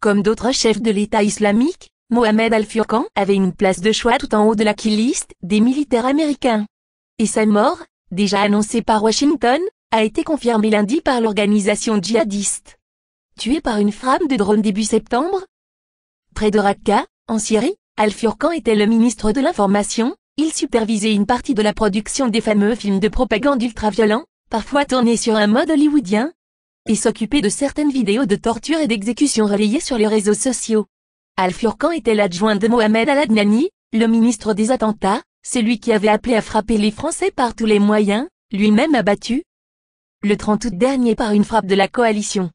Comme d'autres chefs de l'État islamique, Mohamed Al-Furqan avait une place de choix tout en haut de la kill-list des militaires américains. Et sa mort, déjà annoncée par Washington, a été confirmée lundi par l'organisation djihadiste. Tué par une frappe de drone début septembre, près de Raqqa, en Syrie, Al-Furqan était le ministre de l'Information. Il supervisait une partie de la production des fameux films de propagande ultra-violents, parfois tournés sur un mode hollywoodien, et s'occupait de certaines vidéos de torture et d'exécution relayées sur les réseaux sociaux. Al-Furqan était l'adjoint de Mohamed Al-Adnani, le ministre des attentats, celui qui avait appelé à frapper les Français par tous les moyens, lui-même abattu le 30 août dernier par une frappe de la coalition.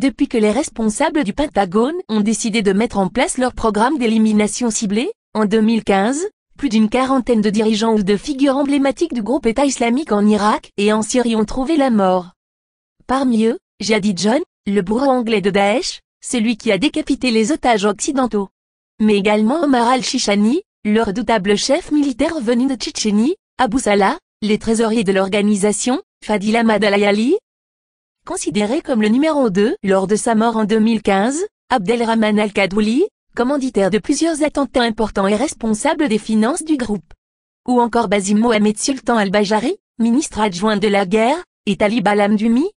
Depuis que les responsables du Pentagone ont décidé de mettre en place leur programme d'élimination ciblée, en 2015, plus d'une quarantaine de dirigeants ou de figures emblématiques du groupe État islamique en Irak et en Syrie ont trouvé la mort. Parmi eux, Jihadi John, le bourreau anglais de Daesh, celui qui a décapité les otages occidentaux. Mais également Omar al-Shishani, le redoutable chef militaire venu de Tchétchénie, Abu Salah, les trésoriers de l'organisation, Fadil Ahmad al-Ayali. Considéré comme le numéro 2 lors de sa mort en 2015, Abdelrahman al-Kadouli, commanditaire de plusieurs attentats importants et responsable des finances du groupe. Ou encore Basim Mohamed Sultan al-Bajari, ministre adjoint de la guerre, et Talib al-Amdumi,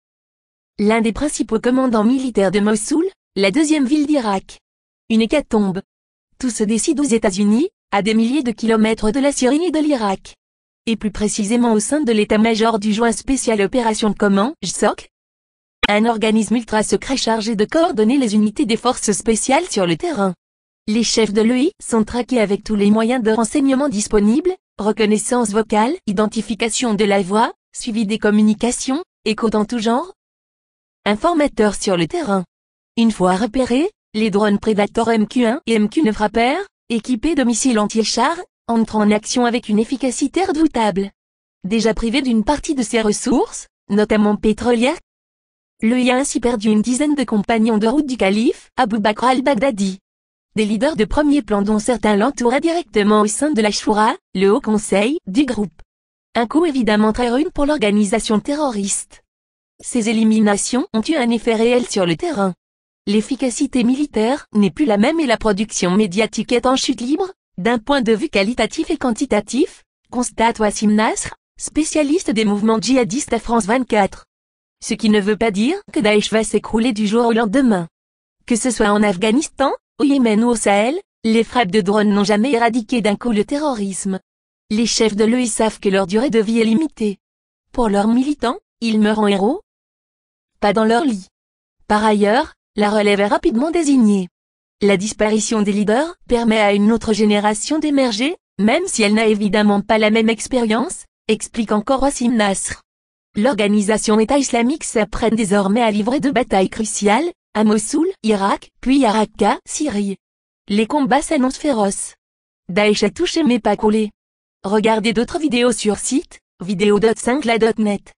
l'un des principaux commandants militaires de Mossoul, la deuxième ville d'Irak. Une hécatombe. Tout se décide aux États-Unis, à des milliers de kilomètres de la Syrie et de l'Irak. Et plus précisément au sein de l'état-major du Joint Spécial Opération Command, JSOC, un organisme ultra-secret chargé de coordonner les unités des forces spéciales sur le terrain. Les chefs de l'EI sont traqués avec tous les moyens de renseignement disponibles, reconnaissance vocale, identification de la voix, suivi des communications, écoute en tout genre. Informateurs sur le terrain. Une fois repérés, les drones Predator MQ-1 et MQ-9 frappèrent, équipés de missiles anti-chars, entrent en action avec une efficacité redoutable. Déjà privé d'une partie de ses ressources, notamment pétrolières, l'EI a ainsi perdu une dizaine de compagnons de route du calife, Abu Bakr al-Baghdadi. Des leaders de premier plan dont certains l'entouraient directement au sein de la Shura, le haut conseil du groupe. Un coup évidemment très rude pour l'organisation terroriste. Ces éliminations ont eu un effet réel sur le terrain. L'efficacité militaire n'est plus la même et la production médiatique est en chute libre, d'un point de vue qualitatif et quantitatif, constate Wassim Nasr, spécialiste des mouvements djihadistes à France 24. Ce qui ne veut pas dire que Daesh va s'écrouler du jour au lendemain. Que ce soit en Afghanistan, au Yémen ou au Sahel, les frappes de drones n'ont jamais éradiqué d'un coup le terrorisme. Les chefs de l'EI savent que leur durée de vie est limitée. Pour leurs militants, ils meurent en héros, pas dans leur lit. Par ailleurs, la relève est rapidement désignée. La disparition des leaders permet à une autre génération d'émerger, même si elle n'a évidemment pas la même expérience, explique encore Wassim Nasr. L'organisation État islamique s'apprête désormais à livrer deux batailles cruciales, à Mossoul, Irak, puis à Raqqa, Syrie. Les combats s'annoncent féroces. Daesh a touché mais pas coulé. Regardez d'autres vidéos sur site, vidéo.5la.net.